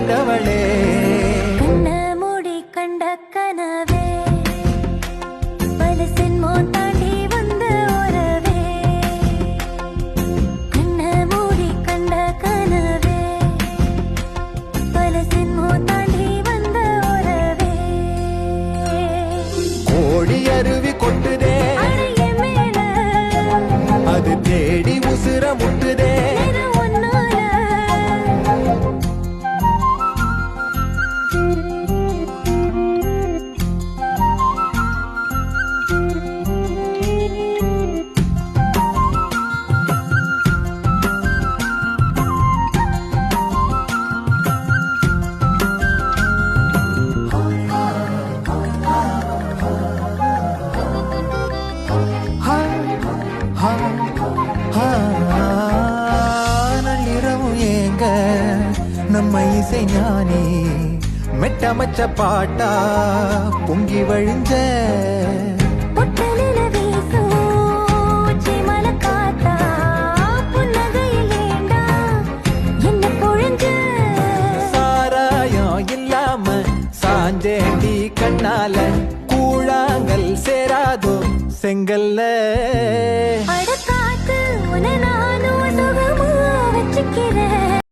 கண்டவளே கண்ண மூடி கண்ட கனவே பல சென்மோ தாண்டி வந்த உறவே கண்ண மூடி கண்ட கனவே பல சென்மோ தாண்டி வந்த உறவே கோடி அருவி கொட்டுதே அடைய மேல அது தேடி உசுர முட்டுதே நள்ளிரவும் ஏங்க நம்ம இசை ஞானி மெட்டமச்ச பாட்டா பொங்கி வழிஞ்ச பொட்டலில வீசும் சிமல காத்தா புன்னகையில் ஏண்டா என்ன பொழிஞ்ச சாராயம் இல்லாம சாஞ்சேண்டி கண்ணால கூழாங்கல் சேராதோ செங்கல்ல